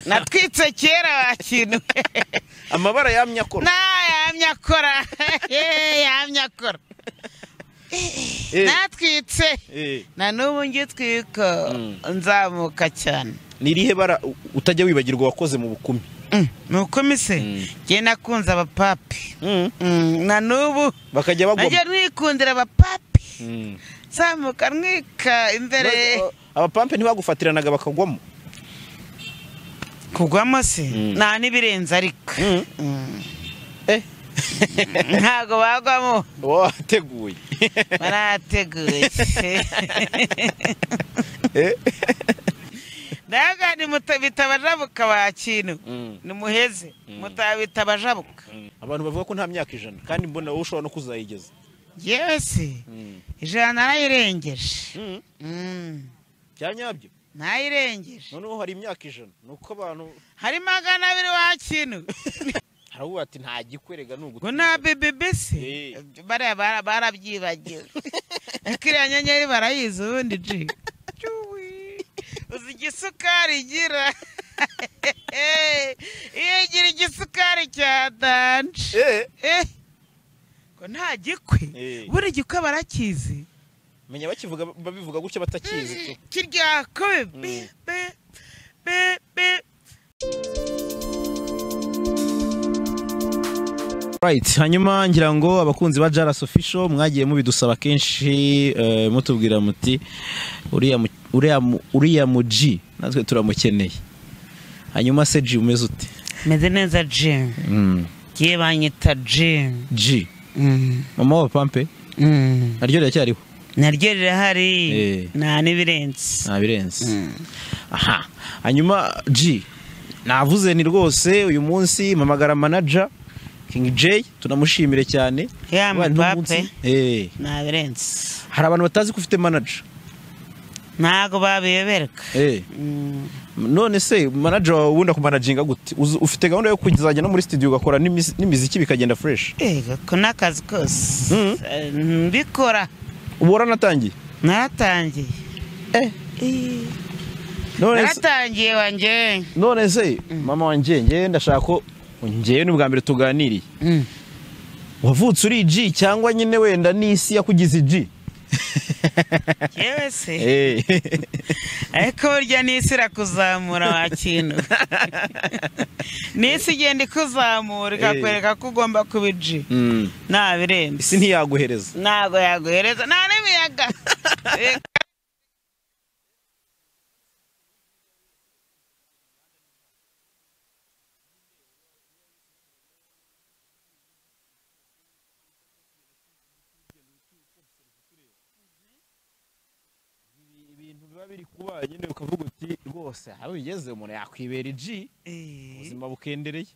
natwitse kera Kintu amabara yamye akora yamye akora yamye akora natwitse na n'ubu ngitwika nzamuka cyane nirihe bara utajya wibagirwa wakoze mu bukumi nuko mise ngiye nakunze abapapi na n'ubu bakajya bagwa najya mwikundira abapapi nzamuka nwika imbere abapampe ntibagufatiranaga bakagwamo kugwamo se nta n'ibirenze ariko ntago bagwamo wateguye barateguye ndaga ni mutabajabuka ba Kintu ni muheze mutabajabuka abantu bavuga ko nta myaka 100 kandi mbona wowe ushobora no kuzayigeza yesi ijana narayirengeje cyanyabyo nayirengeje noneho hari imyaka 100 nuko abantu hari 200 wa Kintu haravuga ati nta gikwerega nugutu kuna bibisi barabyibagiwe kiriya nyenyeri barayizi ubundi ji uzi igisukari igira iyo igira igisukari cya danje ko nta gikwe buri gikwe barakizi menya bakivuga babivuga gutya batakizi kirya ko right hanyuma ngira ngo abakunzi ba Jaras Official mwagiye mubidusaba kenshi mutubwira muti uriya muji natwe turamukeneye hanyuma se ji umeze ute meze neza ji giye banyita ji mama Wabapampe naryo riracyariho naryo rirahari nta n'ibirenze aha hanyuma ji navuze ni rwose uyu munsi mamagara manager King J tunamushimire cyane ya Mbappe nabirenze hari abantu batazi ko ufite manager ntago babiyobereka none se manager wunda ku managinga gute ufite gahunda yo kuzajya no muri studio ugakora n'imiziki bikagenda fresh ko nakazi kose mbikora ubora natangiye naratangiye naratangiye wanje none se mama wanje nge ndashaka ko ngewe ni bwa mbere tuganiriye wavutse uri G cyangwa nyine wenda n'isi yakugize G yewe se ariko burya n'isi irakuzamura wa Kintu n'isi igenda ikuzamura ikakwereka ko ugomba kuba G nta birenze isi ntiyaguhereza ntago yaguhereza nta n'imiyaga biri kuba nyine ukavuga uti rwose aho bigeze umuntu yakwibera G ubuzima bukendereye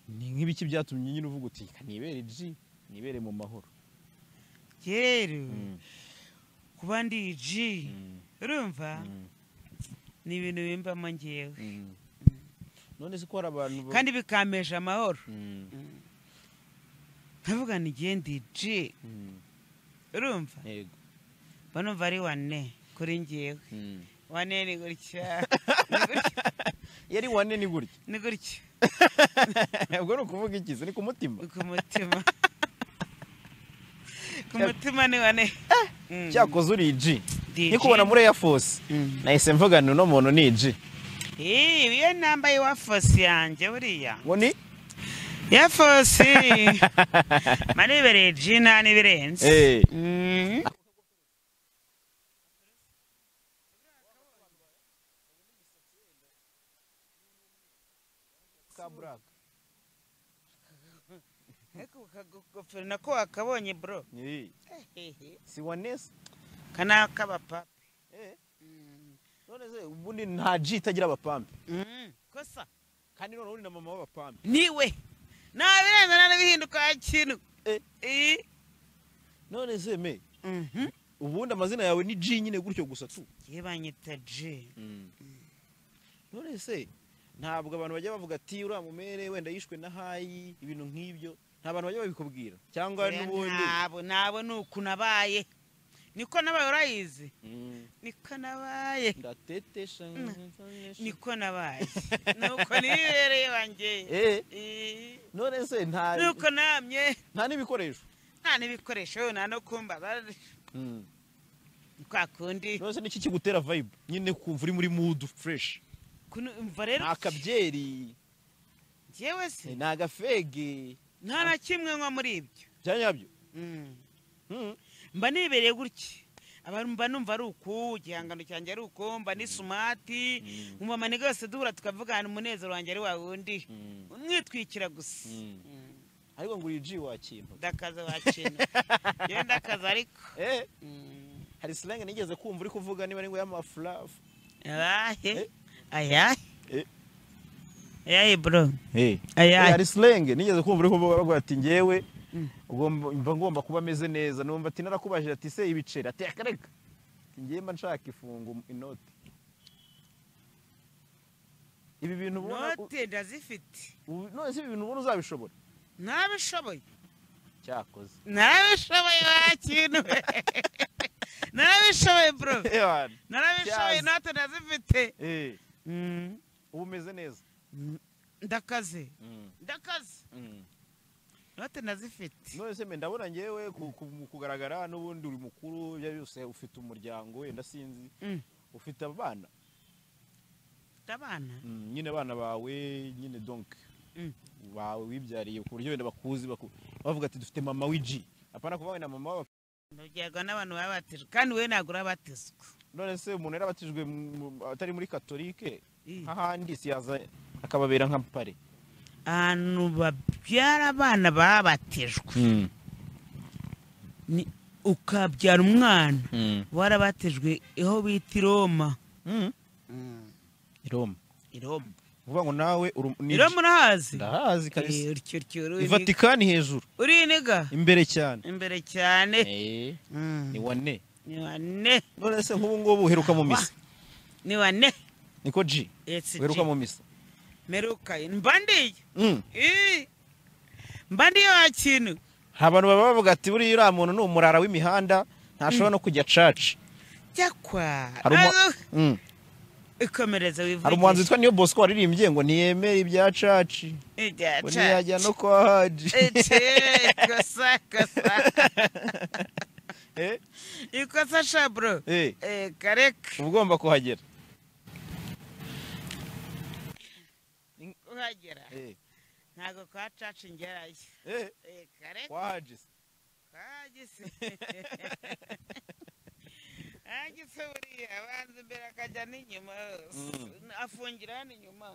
ni nk'ibiki byatumye nyine uvuga uti kanibere G nibere mu mahoro rero kuba ndi G urumva ni ibintu bimbamo ngewe none se ko hari abantu kandi bikameje amahoro nkavuga ni ndi G urumva yego banumva ari wane kuri ngewe wane ni gutya yari wane ni gutya ni gutya ubwo ni ukuvuga iki ni ku mutima ku mutima ni wane cyakoze uri G nikubona muri Air Force nahise mvuga no muntu ni G iyo nambaye wa Force yanjye buriya ngo ni Air Force manibere G nta n'ibirenze kagofero nako akabonye bro si wanese kana kabapampe none se ubundi nta G itagira abapampe kosa kandi none uri na mama Wabapampe niwe nabirenze nanabihinduka Kintu none se me ubundi amazina yawe ni G nyine gutyo gusa tu yebanyita G none se ntabwo abantu bajya bavuga ati uriya mumere wenda yishwe na hayi ibintu nk'ibyo nta bantu bajya babikubwira cyangwa n'ubundi nabo nuko nabaye niko nabaye urayizi niko nabaye ndatetesha niko nabaye nuko nibereye wanjye none se nta nuko namye nta n'ibikoresho nta no kumbaza kwa kundi none niki kigutera vibe nyine kumva uri muri mood fresh kumva rero akabyeri jewe se nagafege nta na kimwe nko muri ibyo byanyabyo mba nibereye gutya abantu mba numva ari uku igihangano cyanjye ari uko mba ni sumati mu maniga yose duhura tukavugana umunezero wanjye ari wawundi mwitwikira gusa ariko ngo uri G wa Kintu ndakaza wa Kintu yewe ndakaza ariko hari slang nigeze kumva uri kuvuga niba ari ngo y'amaflaf ayahe bro hari slang nigeze kumva uri kuvuga ati ngewe ngomba kuba ameze neza numva ati narakubajije ati se ibiceri ati akareka ngiye mba nshaka ifungu inoti ibi bintu ubona note ndazifite none se ibi bintu ubona uzabishobora nabishoboye cyakoze nabishoboye wa Kintu nabishoboye bro nabishoboye note ndazifite ubu umeze neza ndakaze note nazifite none se ndabona ngewe kugaragara n'ubundi uri mukuru bya byose ufite umuryango wenda sinzi ufite abana nyine abana bawe nyine donc bawe wibyariye ku buryo wenda bakuzi bavuga ati dufite mama w'G apana kuvuga na mama wa nugirwa n'abantu babatijwe kandi we nagura batizwe none se umuntu yarabatijwe atari muri katolike hahandi siyaza akababera nka pare ahantu babyara abana babatijwe ni ukabyara umwana warabatijwe aho bita i Roma uvuga ngo nawe Roma urahazi ndahazi kabisa Vatikani hejuru uriniga imbere cyane ni wane none se nk'ubu ngubu uheruka mu misa ni wane niko G uheruka mu misa meruka mbandiye mbandiye wa Kintu abantu baba bavuga ati buri uriya muntu ni umurara w'imihanda ntashobora no kujya church cyakwa ikomereza wivuye hari umuhanzi witwa Niyo Bosco waririmbye ngo ntiyemere ibya church ngo ntiyajya no kwa haji kosa ikosa shabro kareka ugomba kuhagera ntago kwa church ngerayo kareka kwa haji agise buriya abanza imbere akajya n'inyuma afungira hano inyuma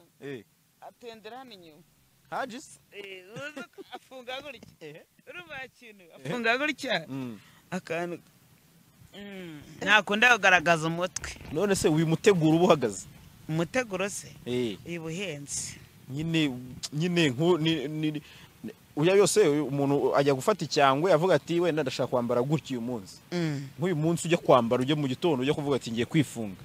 atendera hano inyuma hajis afunga gutya urumva Kintu afunga gutya akantu ntakunda kugaragaza umutwe none se uyu muteguro uba uhagaze umuteguro se ibuhenze nyine uya yose umuntu ajya gufata icyangwe avuga ati wenda ndashaka kwambara gutya uyu munsi nk'uyu munsi ujya kwambara ujye mu gitondo ujya kuvuga ati ngiye kwifunga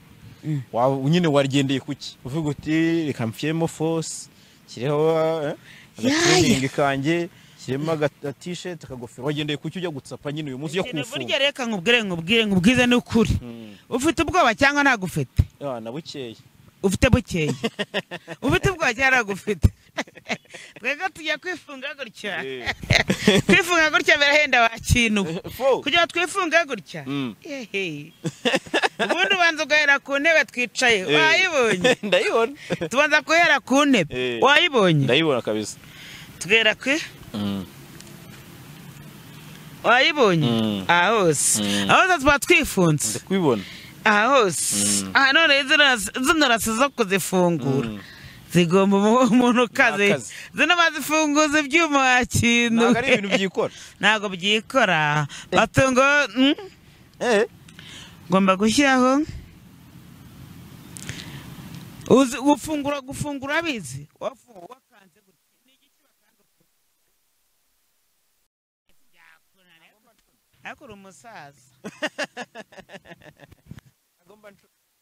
nyine warigendeye kuki uvuga uti reka mfyemo force kireho agatraining kanjye kirema t-shirt akagofero wagendeye kuki ujya gutsapa nyine uyu munsi ujya kwifunga burya reka nkubwize n'ukuri ufite ubwoba cyangwa ntagufite nabukeye ufite bukeye ufite ubwoba cyangwa ntagufite twega tujya kwifunga gutya kwifunga gutya birahenda wa Kintu kugira twifunga gutya ubundi ubanza ugahera ku ntebe twicaye wayibonye ndayibona tubanza guhera ku ntebe wayibonye ndayibona kabisa tugera kwe wayibonye hose tuba twifunze ndakwibona hose none zino rasi zo kuzifungura zigomba umuntu ukaze zino bazifunguza ibyuma wa Kintu ntabwo ari ibintu byikora ntabwo byikora batungo ngomba gushyiraho gufungura abizi wakanze ariko uri umusaza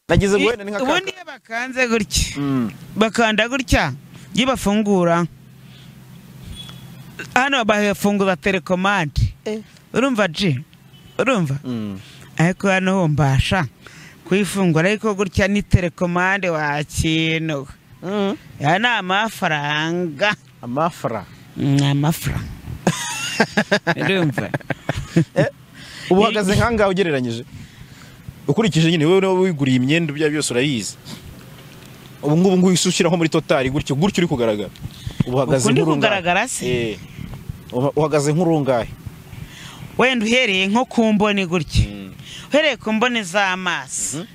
nagize ngo wenda ni nk'akaka ubundi iyo bakanze gutya bakanda gutya iyo bafungura hano bafunguza telekomande urumva G urumva ariko hano ho mbasha kwifungura ariko gutya ni telekomande wa Kintu ya na amafaranga urumva uhagaze nkanga ugereranyije ukurikije nyine wewe wiguriye imyenda bya byose urayizi ubu ngubu isushiraho muri totali gutyo uri kugaragara uhagaze nk'urungahe se uhagaze nk'urungahe wenda uhereye nko ku mboni gutya uhereye ku mboni z'amaso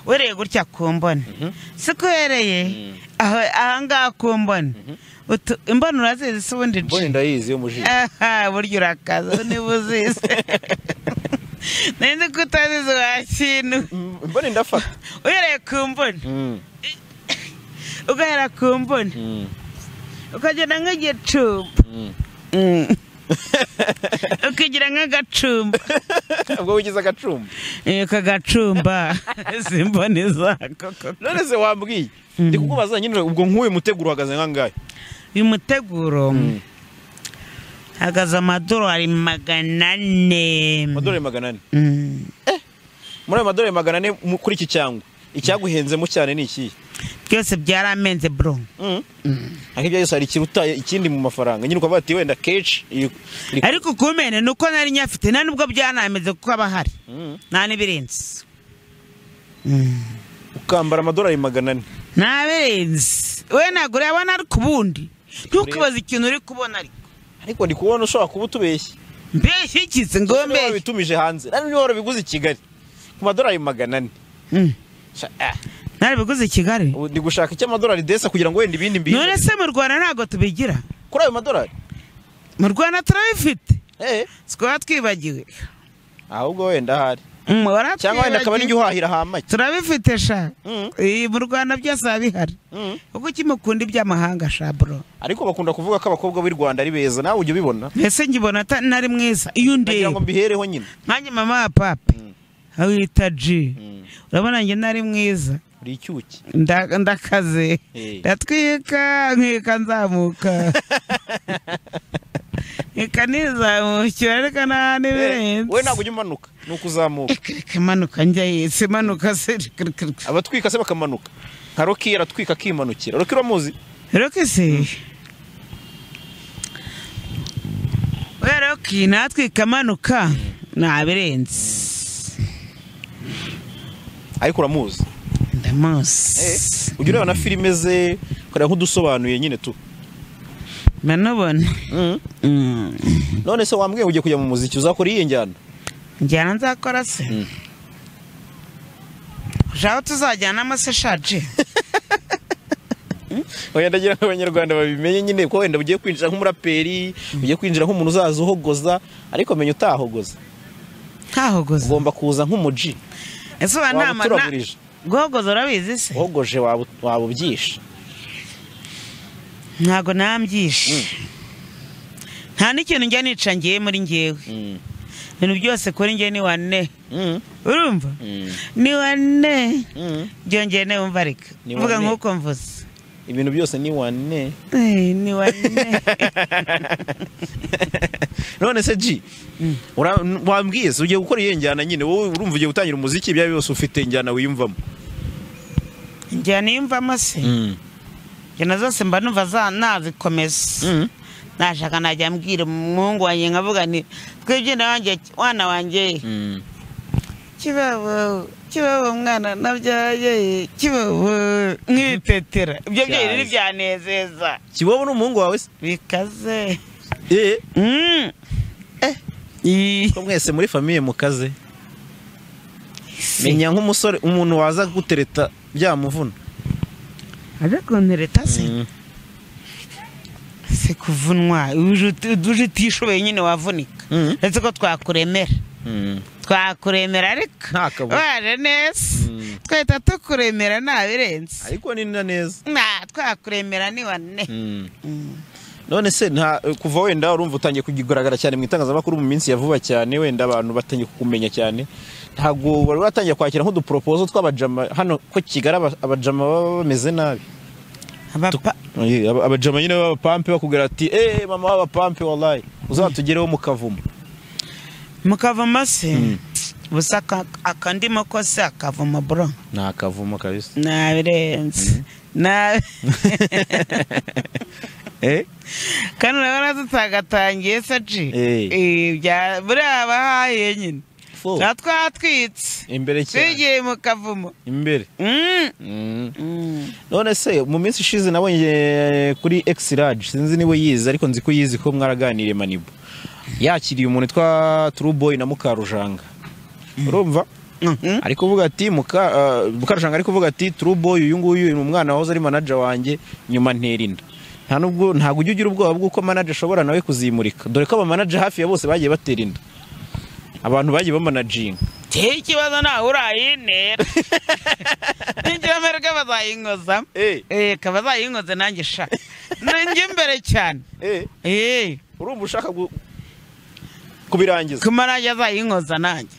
uhereye gutya ku mboni siko uhereye aha ngaha ku mboni imboni urazizi se ubundi mboni ndayizi yo mujiji burya urakaza niba uzizi nzi ko utazizi wa Kintu mboni ndafata uhereye ku mboni ugahera ku mboni ukagenda nk'igicumba ukigira nk'agacumba ubwo wigize agacumba kagacumba simboni zako none se wambwiye ndi kukubaza nyine ubwo nk'uyu muteguro uhagaze nkangahe uyu muteguro hagaze amadolari 400 muri ayo madolari 400 kuri iki cyangwa icyaguhenzemo cyane ni iki byose byaramenze bro ariko byose hari kiruta ikindi mu mafaranga nyine ukavuga ati wenda kesh ariko kumene nuko nari nyafite nta nubwo byanameze kuko abahari nta nibirenze ukambara amadolari 400 nabirenze we nagure abana ari kubundi ntukibaza ikintu uri kubona ariko ndi kubona ushobora kuba utubeshye mbeshye ikize ngo mbeshye bitumije hanze nari niho biguze i Kigali ku madolari 400 nari biguze i Kigali ndi gushaka icyo amadolari desa kugira ngo wenda ibindi mbi none se mu Rwanda ntago tubigira kuri ayo madolari mu Rwanda turabifite sikwa twibagiwe ahubwo wenda hari cyangwa wenda akaba n'ijya uhahira hamake turabifite sha mu Rwanda byose abihari uko kimukunda iby'amahanga sha bro ariko bakunda kuvuga ko abakobwa b'u Rwanda ari beza nawe ujye ubibona ese ngibona nari mwiza iyo ndeba ngo mbihereho nyine nkanjye mama wa pape awita G urabona njye nari mwiza uri icyuki ndakaze ndatwika nkika nzamuka ikanizamuka ariko nani birenze we ntabwo ujya umanuka nuko uzamuka manuka njya yese manuka se abatwika se bakamanuka nka Rocky aratwika akimanukira Rocky uramuzi Rocky se we Rocky natwika manuka nabirenze ariko uramuzi ndamuzi ujya ureba na filime ze ukareba nk'udusobanuye nyine tu manobona none se wambwiye ugiye kujya mu muziki uzakora iyi njyana nzakora se jaho tuzajyana amase shaje oya ndagira ngo abanyarwanda babimenye nyine ko wenda ugiye kwinjira nk'umuraperi ugiye kwinjira nk'umuntu uzaza uhogoza ariko menya utahogoza ugomba kuza nk'umuji ese wanama guhogoza urabizi se uhogoje waba ubyishe ntago nambyishe nta n'ikintu njya nica ngiye muri ngewe ibintu byose kuri ngewe ni wane urumva ni wane byongeye ne wumva ariko mvuga nk'uko mvuze ibintu byose ni wane ni wane none se G wambwiye se ugiye gukora iyo njyana nyine wowe urumva ugiye gutangira umuziki ibya byose ufite njyana wiyumvamo njyana yumvamo se njyana zose mba numva nazikomeza nashaka najya mbwira umuhungu wanjye nkavuga ni twebwe wanjye wana wanjye kibabo mwana nabyaye kibabo nk'itetera ibyo byari byanezeza kibabo n'umuhungu wawe se bikaze ko mwese muri famille mukaze menya nk'umusore umuntu waza gutereta byamuvuna aje kuntereta se se kuvunwa uje utishoboye nyine wavunika ndetse ko twakuremera ariko waje neza twahita tukuremera nabirenze ariko ni neza twakuremera ni wane none se kuva wenda urumva utangiye kugigaragara cyane mu itangazamakuru mu minsi ya vuba cyane wenda abantu batangiye kukumenya cyane ntago bari batangiye kwakira nk'uduproposal tw'abajama hano ko Kigali abajama baba bameze nabi abajama nyine b'abapampe bakugera ati mama w'abapampe wallahi uzatugereho mukavuma se busa akandimo kose akavuma bro nakavuma kabisa nabirenze na kana urabona tutagatangiye saci bya buriya bahaye nyine twatwitse imbere cyane tugiye mu kavumo imbere none se mu minsi ishize nabonye kuri X-Large sinzi niwe yize ariko nzi ko yize ko mwaraganiriye Manibo yakiriye umuntu twa True Boy na Mukarujanga urumva ari kuvuga ati Mukarujanga ari kuvuga ati True Boy uyu nguyu ni umwana wahoze ari manager wanjye nyuma nterinda ntabwo ujya ugira ubwoba bw'uko manager ashobora nawe kuzimurika dore ko aba manager hafi ya bose bagiye baterinda abantu bagiye bamanaging ikibazo nawe urayinera ninjira mereka bazayinkoza kabazayinkoze nanjye sha nanjye imbere cyane urumva ushaka kubirangiza kumanaje azayinkoza nanjye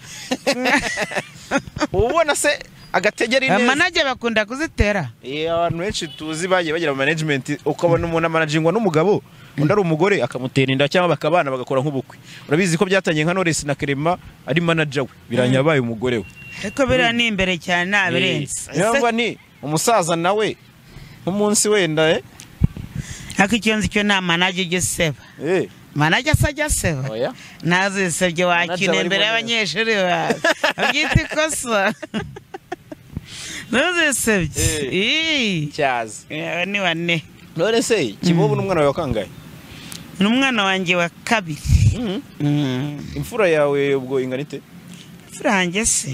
ubona se agategera ineza manaje bakunda kuzitera abantu benshi tuzi bagiye bagira management ukabona umuntu managingwa n'umugabo undi ari umugore akamutera inda cyangwa bakabana bagakora nk'ubukwe urabizi ko byatangiye nka Knowless na Clement ari manager we biranyabaye umugore we ariko bira ni imbere cyane nabirenze yumva ni umusaza nawe umunsi wenda ariko icyonzi cyo nta manager giseba manager asajya seba nazisebye wakine imbere y'abanyeshuri babyita ikosa nazisebye cyazi ni wane none se Kibobo n'umwana wawe wakangaye n'umwana wanjye wa kabiri imfura yawe ubwo inganite imfura yanjye se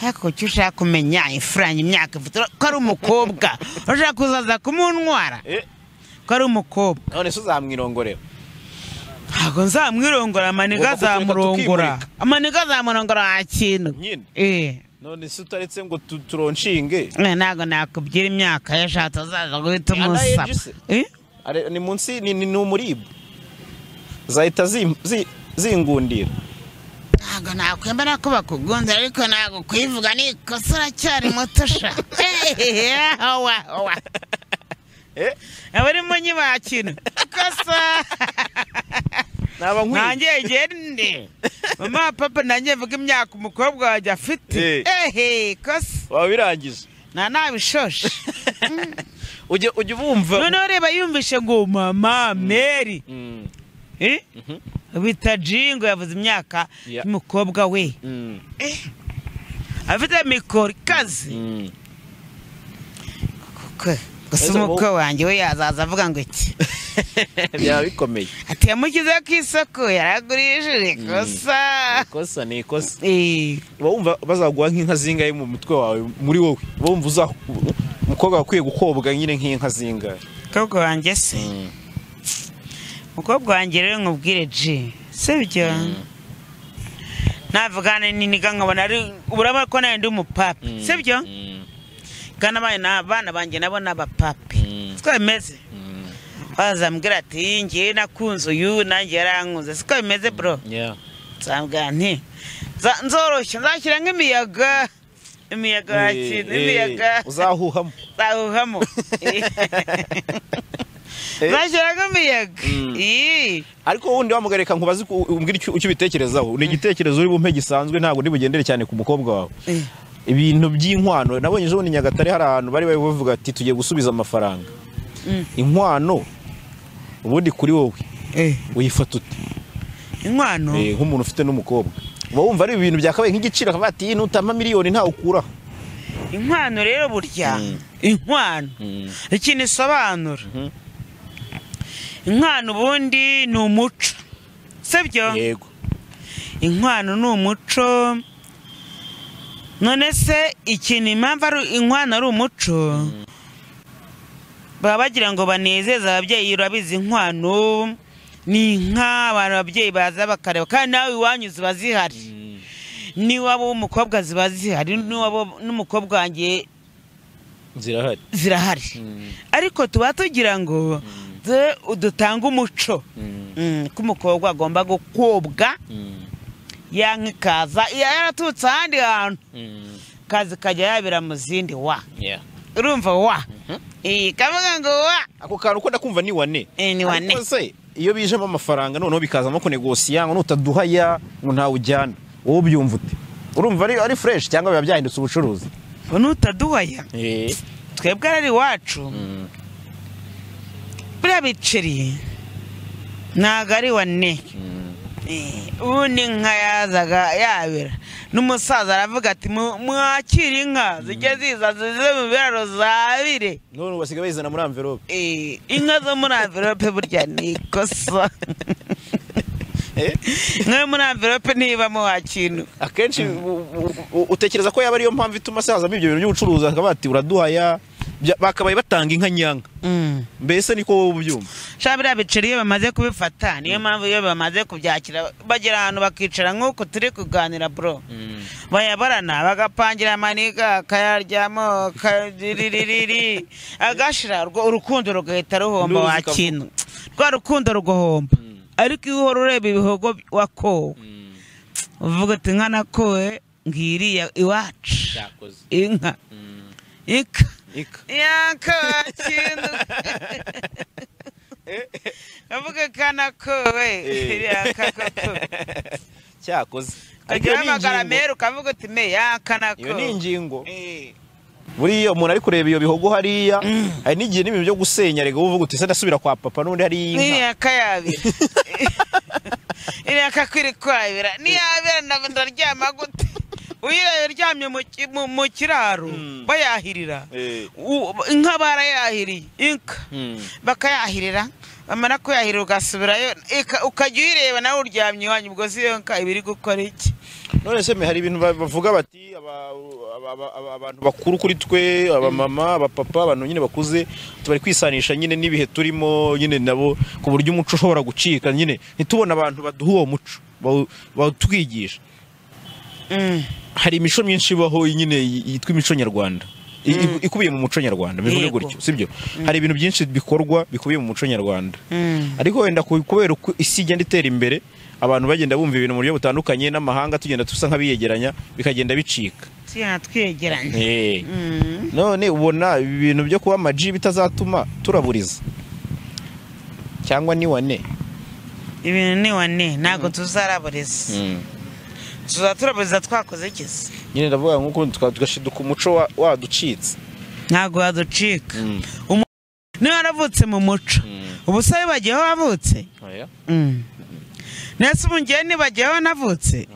hako cyo ushaka kumenya imfura imyaka ko ari umukobwa ushaka kuzaza kumuntwara ko ari umukobwa none se uzamwirongorera ntabwo nzamwirongora amaniga azamurongora akintu none se utaretse ngo turonshinge ntabwo nakubwira imyaka yashatse azaza guhita umusaba ni munsi ni umuribu zahita zingundira ntabwo nakwemera ko bakugundira ariko ntabwo kuyivuga ni ikosa uracyari muto sha abari munyi bakina ikosa nanjye gende mama papa nanjye vuga imyaka umukobwa wajya afite ikosa wabirangije nabishoshe ujye ubumva none reba yumvishe ngo mama Mary bita Jingo yavuze imyaka y'umukobwa we afite mikoro ikaze gusa umukwe wanjye we yazaza avuga ngo iki byaba bikomeye ati yamukize ku isoko yaragurishije ikosa ni ikosa wumva bazaguha nk'inka zingahe mu mutwe wawe muri wowe wumva umukobwa akwiye gukobwa nyine nk'inka zingahe umukobwa wanjye se umukobwa wanjye rero nkubwire G sibyo navugana n'iniga nkabona ari urabona ko nayo ndi umupapa sibyo kana abana banjye nabo n'abapape siko bimeze bazambwira ati ngiye nakunze uyu nanjye yarankunze siko bimeze bro nzambwira nti nzoroshye nzashyira nk'imiyaga uzahuhamo nzashyira nk'imiyaga ariko wundi wamugareka nkubaze umbwira icyo ubitekerezaho ni igitekerezo uri bumpe gisanzwe ntabwo ndibugendere cyane ku mukobwa wawe ibintu by'inkwano nabonye ejo bundi Nyagatare hari ahantu bari bavuga ati tugiye gusubiza amafaranga inkwano ubundi kuri wowe uyifata ute inkwano nk'umuntu ufite n'umukobwa uba wumva ari ibintu byakabaye nk'igiciro akavuga ati nutama miliyoni ntawe ukuraho inkwano rero burya inkwano ikintu isobanura inkwano ubundi ni umuco sibyo yego inkwano ni umuco none se ikintu impamvu ari inkwano ari umuco baba bagira ngo banezeze ababyeyi urabizi inkwano ni inka abantu ababyeyi baza bakareba kandi nawe iwanyu ziba zihari niwabo w'umukobwa ziba zihari niwabo n'umukobwa wanjye zirahari ariko tuba tugira ngo dutanga umuco ko umukobwa agomba gukobwa yanka ikaza yaratutse ahandi hantu kazi kajya yabira mu zindi urumva kavuga ngo ako kantu ko ndakumva ni wane ni wane iyo bijemo amafaranga noneho bikazamo kunegosiya ngo nutaduhaya ngo ntawe ujyana wowe byumva ute urumva ari fresh cyangwa biba byahindutse ubucuruzi nutaduhaya twebwe ari wacu buriya biceri ntago ari wane ubundi inka yazaga yabira n'umusaza aravuga ati mwakira inka zijya ziza zize mu biraro zabire none basiga bayizana muri envelope inka zo muri envelope burya ni ikosa nka muri envelope ntibamo wakintu akenshi utekereza ko yaba ariyo mpamvu ituma sazamo ibyo bintu by'ubucuruzi akaba ati uraduhaya bakabaye batanga inka nyanga mbese niko wowe ubyumva shabira biceri iyo bamaze kubifata niyo mpamvu iyo bamaze kubyakira bagera ahantu bakicara nk'uko turi kuganira bro bayabarana bagapangira amaniga kayaryamo kaririri agashira urukundo rugahita ruhomba wakintu rwa rukundo rugahomba ariko iyo uhora ureba ibihogo wakowe uvuga ati nka nakowe ngiriya iwacu inka yakakintu avuga kana kowe yakakoko cyakoze agira amagaramero kavuga ati me yakana ko iyo ni ingingo buriya umuntu ari kureba iyo bihogo hariya hari n'igihe n'ibintu byo gusenya rega uvuga uti se ndasubira kwa papa n'undi hari inka ni yakayabira iri akakwiri kwabira ni yabira ndaryama gute uyiryamye mu kiraro bayahirira inka barayahiriye inka bakayahirira bamara kuyahirira ugasubirayo ukajya uyireba nawe uryamye iwanyu ubwo si iyo nka ibiri gukora iki none se hari ibintu bavuga bati abantu bakuru kuri twe abamama abapapa abantu nyine bakuze tubari kwisanisha nyine n'ibihe turimo nyine nabo ku buryo umuco ushobora gucika nyine ntitubona abantu baduha uwo muco batwigisha hari imico myinshi ibaho nyine yitwa imico nyarwanda ikubiye mu muco nyarwanda bivuga gutyo sibyo hari ibintu byinshi bikorwa bikubiye mu muco nyarwanda ariko wenda kubera isi igenda itera imbere abantu bagenda bumva ibintu mu buryo butandukanye n'amahanga tugenda tusa nk'abiyegeranya bikagenda bicika twiyegeranye none ubona ibintu byo kuba amaji bitazatuma turaburiza cyangwa ni wane ibintu ni wane ntago tuzaraburiza tuzaturaburiza twakoze ikisi nyine ndavuga nk'uko tugashiduka umuco waducitse ntago waducika niyo waravutse mu muco ubusabe bagiyeho wavutse nese ubungiye nibagiyeho navutse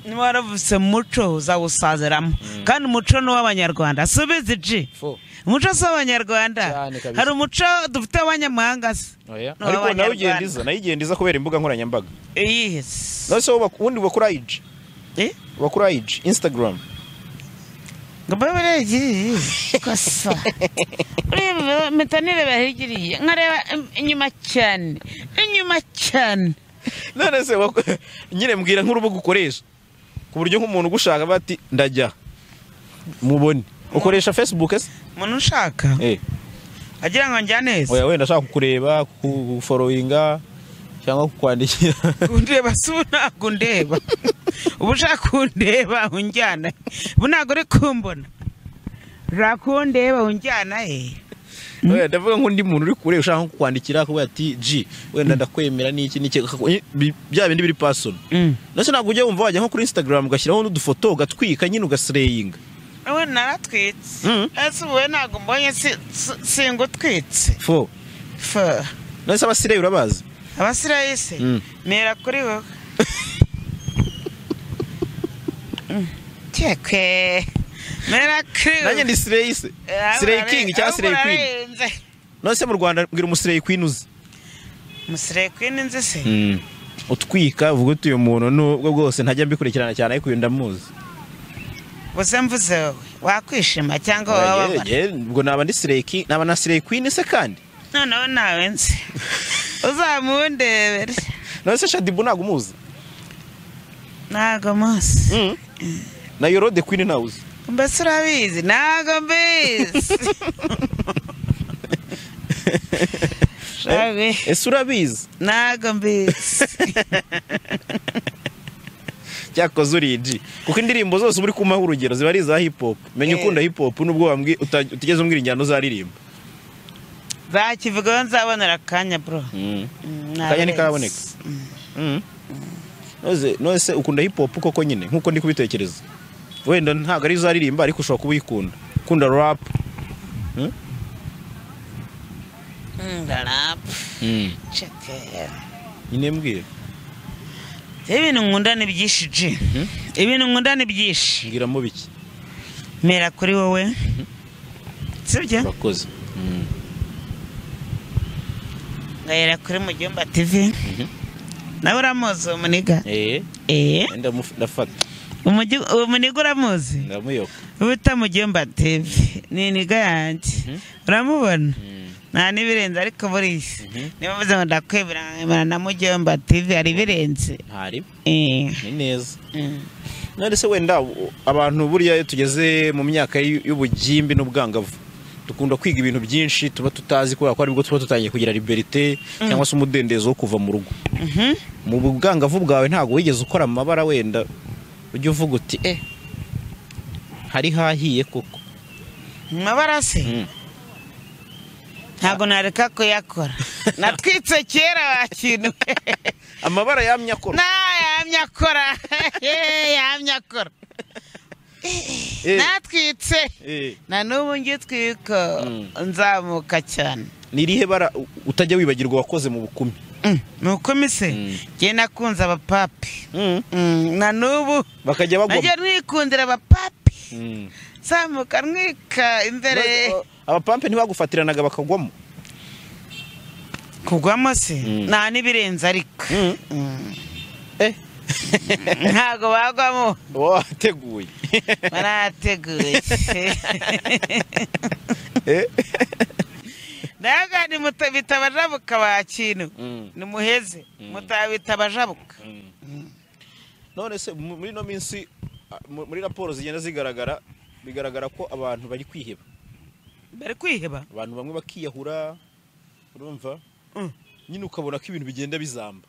niba waravutse mu muco uzawusaziramo kandi umuco ni uw'abanyarwanda subizi ji umuco si uw'abanyarwanda hari umuco dufite w'abanyamahanga se ariko nawe ugenda iza kubera imbuga nkoranyambaga yes nose ubundi bakora IG bakora IG Instagram ngababereye kosa ureba metanire bahigiriye nkareba inyuma cyane none se nyine mbwira nk'urubuga ukoresha ku buryo nk'umuntu ugushaka bati ndajya mubone ukoresha Facebook se umuntu ushaka agira ngo njyane oya wenda ashaka kureba kufollowinga cyangwa kukwandikira undeba suna kundeba ubushaka kundeba unjyana bunago uri kumbona rakundeba unjyana oya ndavuga ngo ndi muntu uri kure ushaka kukwandikira kuba ati G wenda ndakwemera n'iki bya bindi biri person nase ntabwo ujye wumva wajya nko kuri Instagram ugashyiraho n'udufoto ugatwika nyine ugasreyinga we naratwitse ese ubu ntabwo mbonye singutwitse fo nase abasireye urabazi abasireye se mera kuri wowe cyekwe mera kuri nanjye ndi sireye se sireye king cyangwa sireye queen nase mu Rwanda mbwira umusireye queen uzi umusireye queen nzi se utwika uvuga uti uyu muntu nubwo bwose ntajya mbikurikirana cyane ariko uyu ndamuzi bose mvuze wowe wakwishima cyangwa wababara ubwo naba ndi sireye king naba na sireye queen se kandi noneho nawe nzi uzamundebere nose Shadibu ntago umuzi ntago muzi na Yoro the Queen ntawuzi mbese urabizi ntago mbizi ese urabizi ntago mbizi cyakoze uri G kuko indirimbo zose uri kumaha urugero ziba ari za hip hop menya ukunda hip hop nubwo wambwi utigeze umbwira injyano zaririmba zakivugaho nzabonera akanya bro kanya ntikaboneka nose ukunda hip hop koko nyine nkuko ndi kubitekereza wenda ntago ari uzaririmba ariko ushobora kubikunda ukunda rap rap cheke nyine mbwira ibintu nkunda ni byinshi je ibintu nkunda ni byinshi ngira mu biki mera kuri wowe sibyo bakoze ngahera kuri Mujyomba TV nawe uramuzi umuniga ndafata umuniga uramuzi ndamuyoka ubuta Mujyomba TV ni niga yanjye uramubona nta nibirenze ariko burisi niba mvuze ngo ndakwibira na Mujyomba TV ari birenze hari ni neza none se wenda abantu buriya tugeze mu myaka y'ubugimbi n'ubwangavu dukunda kwiga ibintu byinshi tuba tutazi kubera ko aribwo tuba tutangiye kugira liberté cyangwa se umudendezo wo kuva mu rugo mu bwangavu bwawe ntago wigeze ukora amabara wenda ujye uvuga uti hari hahiye koko amabara se ntago nareka ko yakora natwitse kera wa Kintu amabara yamyakora yamyakora yamyakora natwitse na n'ubu ngitwika nzamuka cyane nirihe bara utajya wibagirwa wakoze mu bukumi Nukumi se ngiye nakunze abapape na n'ubu bakajya bagwa najya nikundira abapape nzamuka nwika imbere abapampe ntibagufatiranaga bakagwamo kugwamo se nta nibirenze ariko ntago bagwamo wateguye barateguye nagandi bitabajabuka wa Kintu ni muheze bitabajabuka none se muri no minsi muri raporo zigenda bigaragara ko abantu bari kwiheba abantu bamwe bakiyahura urumva nyine ukabona ko ibintu bigenda bizamba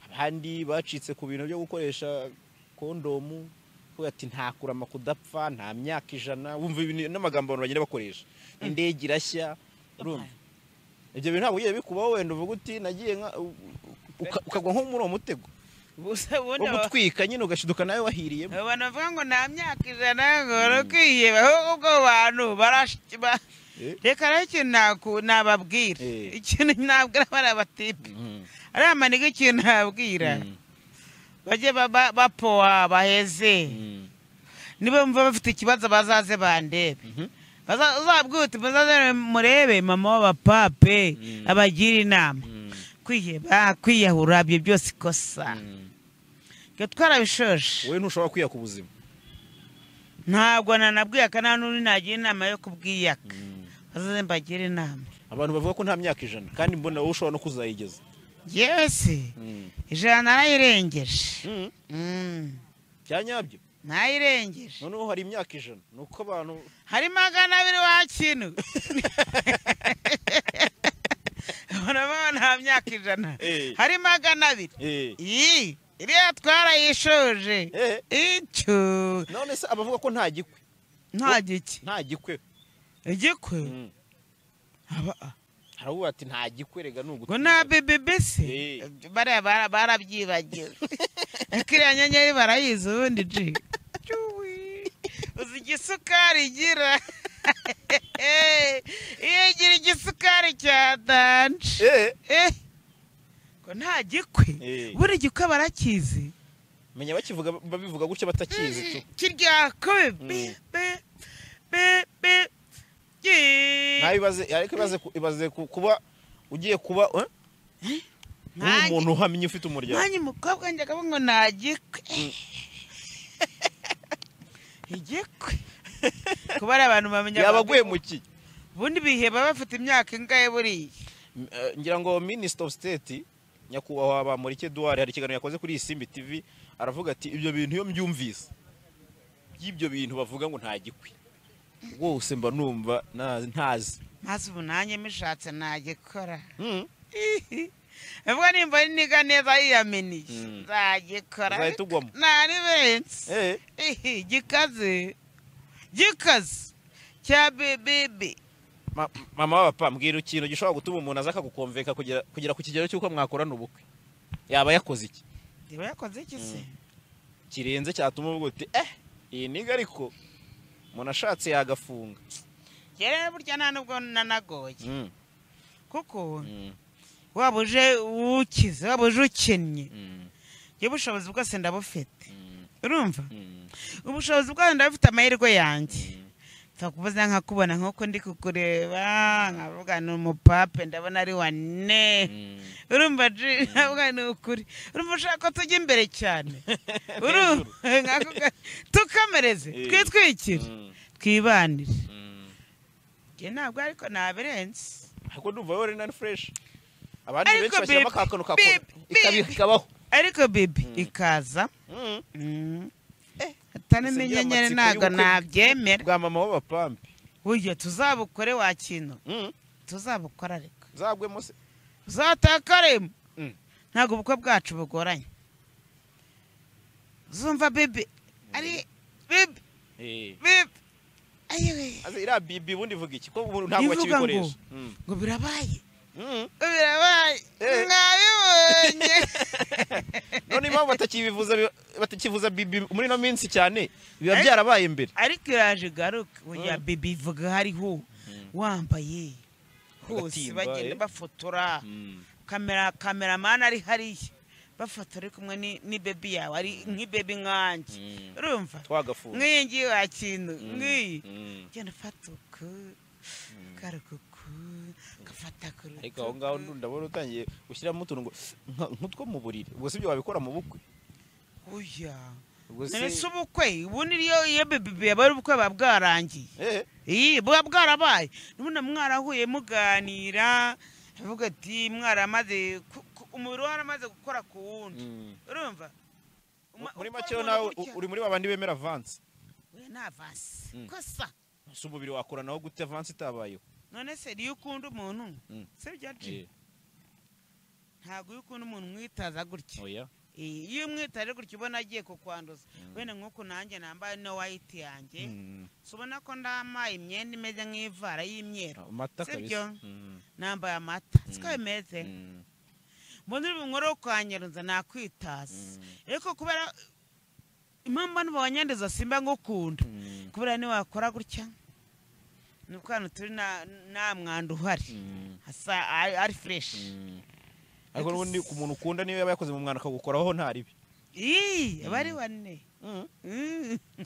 abandi bacitse ku bintu byo gukoresha kondomu ko ati ntakurama kudapfa nta myaka 100 wumva ibintu n'amagambo abantu bagenda bakoresha indege irashya urumva ibyo bintu ntabwo ugiye bikubaho wenda uvuga uti nagiye ukagwa nko muri uwo mutego gutwika nyine ugashiduka nawe wahiriyemo abantu bavuga ngo nta myaka 100 ngo bakiyeba ahubwo abantu barashyiba reka rero ikintu nababwira ikintu nabwira bari abatipe ari amaniga ikintu nabwira bajye bapowa baheze niba mva bafite ikibazo bazaze bandebe bazabwira uti muzaze murebe mama w'abapape abagira inama kwiheba kwiyahura byo byose ikosa twarabishoje wowe ntushobora kwiyaka ubuzima ntabwo nanabwiyaka nta n'uri nagira inama yo kubwiyaka bazaze mbagira inama abantu bavuga ko nta myaka 100 kandi mbona wowe ushobora no kuzayigeza yesi 100 narayirengeje cyanyabyo nayirengeje noneho hari imyaka 100 nuko abantu hari 200 wa Kintu urabona nta myaka 100 hari 200 iriya twarayishoje icyo none se abavuga ko nta gikwe nta gikwe igikwe haravuga ati nta gikwe rega nugutu ngo na BBC barabyibagiwe akiriya nyenyeri barayizi ubundi ji uzi igisukari igira iyo igira igisukari cya danje ngo nta gikwe buri gikwe barakizi menya babivuga gutya batakizi tu kiryako ibaze kuba ugiye kuba umuntu uhamye ufite umuryango nanjye mukobwa njye akavuga ngo nta gikwe igikwe kuba ari abantu bamenya yabaguye mu ki ubundi biheba bafite imyaka ingahe buriya ngira ngo Minister of State nyakubahwa Bamurike Edouard hari ikiganiro yakoze kuri Isimbi TV aravuga ati ibyo bintu iyo mbyumvise y'ibyo bintu bavuga ngo nta gikwe wose mba numva ntazi maze ubu nanjye mishatse nagikora ubwo nimba niga neza yiyameniye nzagikora nari benshi gikaze cya bibi mama wabapampe mbwira ikintu gishobora gutuma umuntu aza akagukonveka kugera ku kigero cy'uko mwakorana ubukwe yaba yakoze iki yaba yakoze iki se kirenze cyatuma uvuga uti iyi niga ariko umuntu ashatse yagafunga yere burya nta nubwo nanagoye kuko waba uje ukize waba uje ukennye yewe ubushobozi bwose ndabufite urumva ubushobozi bwose ndabufite amahirwe yanjye takubuza nkakubona nk'uko ndi kukureba nkavuga ni umupape ndabona ari wane urumva nkavuga ni ukuri urumva ushaka ko tujya imbere cyane tukamereze twitwikire twibanire njye ntabwo ariko nabirenze ariko ndumva wowe ari nani fresh abandi benshi bashyiramo akakantu kakora ikabaho ariko bibi ikaza atamenye nyene ntago nabyemera bwa mama wabapampe uye tuzabukore wa kintu tuzabukora ariko zagwemo se uzatakaremo ntago ubukwe bwacu bugoranye zumva bibi ari bibi bibi ayiwe aze ira bibi bundi vuga iki ko ntago bakibikoresha ngo birabaye birabaye nkabibonye none impamvu batakivuza bibi muri no minsi cyane biba byarabaye imbere ariko iraje garuka oya bibi vuga hariho wambaye hose bagenda bafotora kameraman ari hariya bafotora kumwe ni baby yawe ari nk'ibaby nkanje urumva twagafunga nk'ingi wa kintu nk'iyi genda fatuka karukuku gafata kuru ariko aho ngaho ndabona utangiye gushyiramo utuntu nk'utwo mu buriri ubwo sibyo wabikora mu bukwe oya none subukwe ubundi iyo baby yabari ubukwe babwarangiye buba bwarabaye nubona mwarahuye muganira avuga ati mwaramaze umubiri waramaze gukora ku wundi urumva muri make nawe uri muri babandi bemera avance we na avance kosa umubiri wakora naho gute avance itabayeho none se iyo ukunda umuntu se byaje ntago iyo ukunda umuntu mwitaza gutya oya iyo mwitaje gutya ubona agiye kukwanduza wene nk'uko nanjye nambaye no white yanjye subona ko ndamaye imyenda imeze nk'ivara y'imyero sibyo nambaye amata siko bimeze mbona uri bunkore ukanyerunza nakwitaza ariko kubera impamvu n'ubu wanyandeza simba ngukunda kubera ni wakora gutya nuko hano turi nta mwanda uhari hasa ari fresh ariko n'ubundi ku muntu ukunda niyo yaba yakoze mu mwana akagukoraho nta ribi abari wane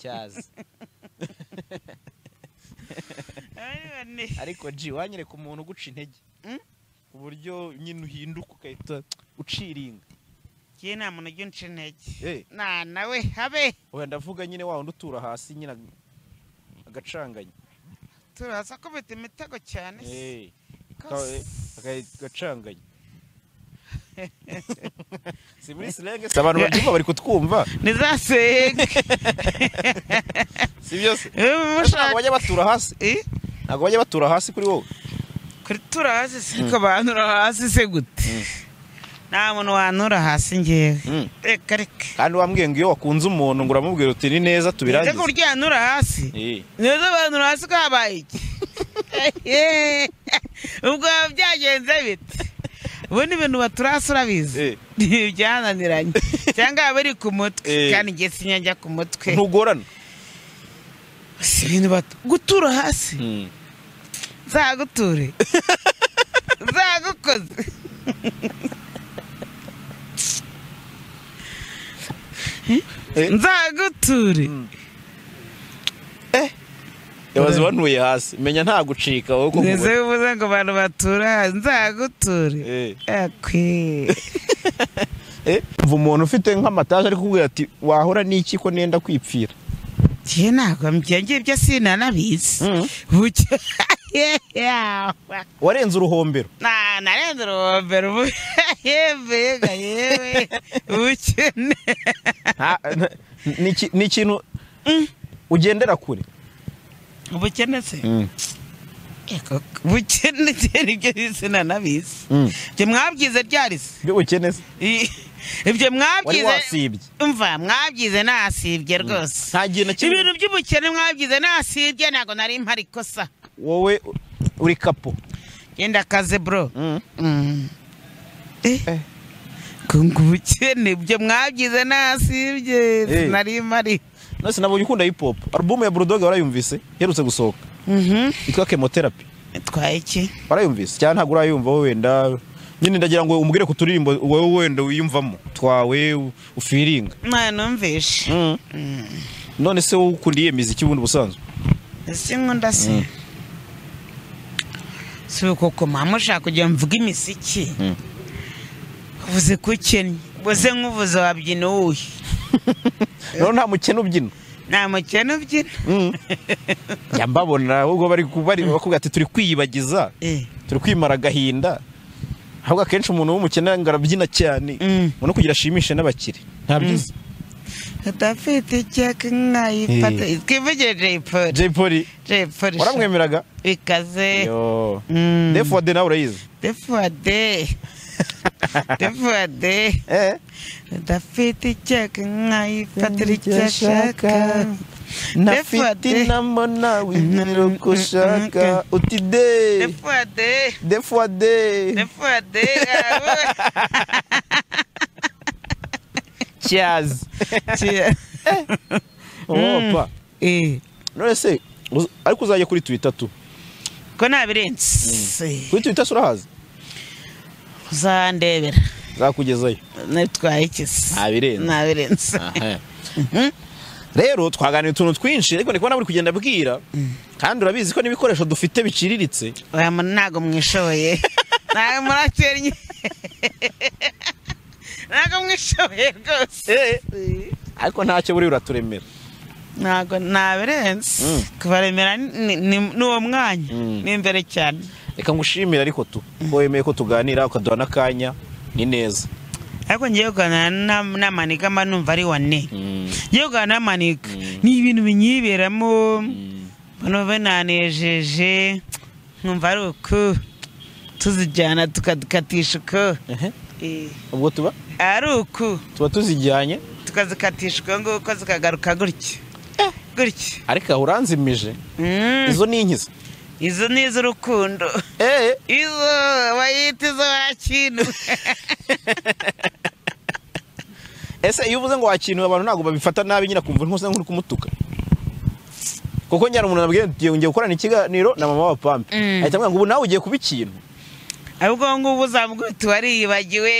cyazi ariko ji wanyereka umuntu uguca intege uburyo nyine uhinduka ukahita uciringa kiye nta muntu ujya unca intege nawe habe oya ndavuga nyine wa wundi utura hasi nyine agacanganya tura hasi akubita imitego cyane agacanganya si muri silenge abantu babyumva bari kutwumva nizasenge si byose ntabwo bajya batura hasi ntabwo bajya batura hasi kuri wowe kuri tura hasi siko bantura hasi se gute nta muntu wantura hasi ngewe reka reka kandi wambwiye ngo iyo wakunze umuntu ngo uramubwira uti ni neza tubirangize reka burya yantura hasi neza bantura hasi ko habaye iki ubwo byagenze bite ubundi ibintu batura hasi urabizi byananiranye cyangwa bari ku mutwe kandi ngiye sinyajya ku mutwe ntugorana si ibintu gutura hasi zaguture zagukoze nzaguture yabaze wanuye hasi menya nta gucika wowe ko neze uvuze ngo abantu batura nzaguture mva umuntu ufite nk'amataje ari kukubwira ati wahora n'iki ko nenda kwipfira kiye ntabwo mbyengiye ibyo sinanabizi warenze uruhombero narenze uruhombero yevega yewe ubukene ni ikintu ugendera kure ubukene se ubukene nibyo sinanabizi ibyo mwabyize ryari se ibyo ubukene se ibyo mwabyize wasibye umva mwabyize nasibye rwose nta gihe na kimwe ibintu by'ubukene mwabyize nasibye ntabwo nari mpari kosa wowe uri kapo yenda kaze bro kungubukene byo mwabyize nasibye nari mari nose nabonye ukunda hip hop album ya Bulldog warayumvise herutse gusohoka itwa chemotherapy twaye iki warayumvise cyane ntago urayumva wowe wenda nyine ndagira ngo umubwire ku turirimbo wowe wenda wiyumvamo twawe ufiringa numvishe none se ukundiye muziki bundi busanzwe sinkunda se Suko ko mama ushaka kujya mvuga imisiki uvuze kukenye uvuze nk'uvuze wabyina uwuhe no nta mukene ubyina nta mukene ubyina yambabona ubwo bari bakubwira ati turi kwiyibagiza turi kwimara gahinda ahubwo akenshi umuntu w'umukene ngarabyina cyane uno kugira ashimishe n'abakire ntabyiza Dafite cyaka nkayifata twivugire Jay Polly waramwemeraga bikaze yo defode nawe urayizi defode dafite cyaka nkayifata icyashaka nafite namona w'ibiro kushaka uti defode Cheers. Opa. None se ariko uzaje kuri Twitter tu. Ko nabirenze. Kuri Twitter surahaza. Uzandebera. Zakugezayo. Netwaye ikisi. Nabirenze. Rero twaganira utuntu twinshi ariko ndikubona buri kugenda bwira kandi urabizi ko n'ibikoresho dufite biciriritse. Oya nago mwishoboye. Nago murakernye. Nago mwishoboye rwose ariko ntacyo buri uraturemera nago nabirenze kubaremera n'uwo mwanya n'imbere cyane reka ngushimira ariko tu wemeye ko tuganira ukaduha n'akanya ni neza ariko ngiye kuganira n'amaniga mba numva ari wane ngiye kuganira n'amaniga ni ibintu binyiberamo bano bananejeje numva ari uko tuzijyana tukadukatisha uko ubwo tuba ari uku tuba tuzijyanye tukazikatisha nguko zikagaruka gutya gutya ariko uranzimije izo ni inkiza izo ni iz'urukundo izo bayita izo wakintu ese iyo uvuze ngo wakintu abantu ntabwo babifata nabi nyine kumva nk'usa nk'uri kumutuka kuko nyara umuntu nabwiye ngiye gukorana ikiganiro na mama Wabapampe ahita ambwira ngo ubu nawe ugiye kuba ikintu ahubwo ngubu uzamwita wariyibagiwe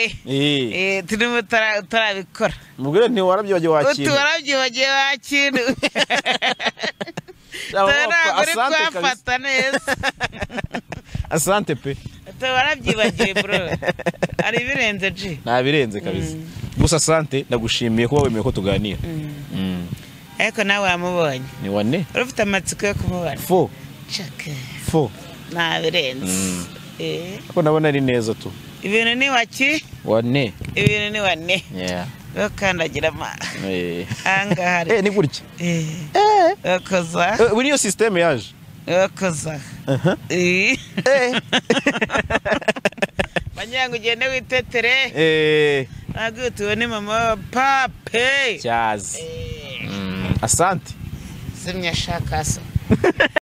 turimo utarabikora mubwire nti warabyibagiwe wakintu warabyibagiwe wakintu twafata neza asante pe warabyibagiwe bro ari birenze ji nabirenze kabisa gusa asante ndagushimiye kuba wemeye ko tuganira ariko nawe wamubonye ni wane urufite amatsiko yo kumubona fo nabirenze ko nabona ari neza tu ibintu ni waki wane ibintu ni wane bakandagira ama angahari ni gutya bakoza buri iyo system yaje bakoza banyango ugende witetere ntabwo tubone mama Wabapampe cyazi asante zimya shakaso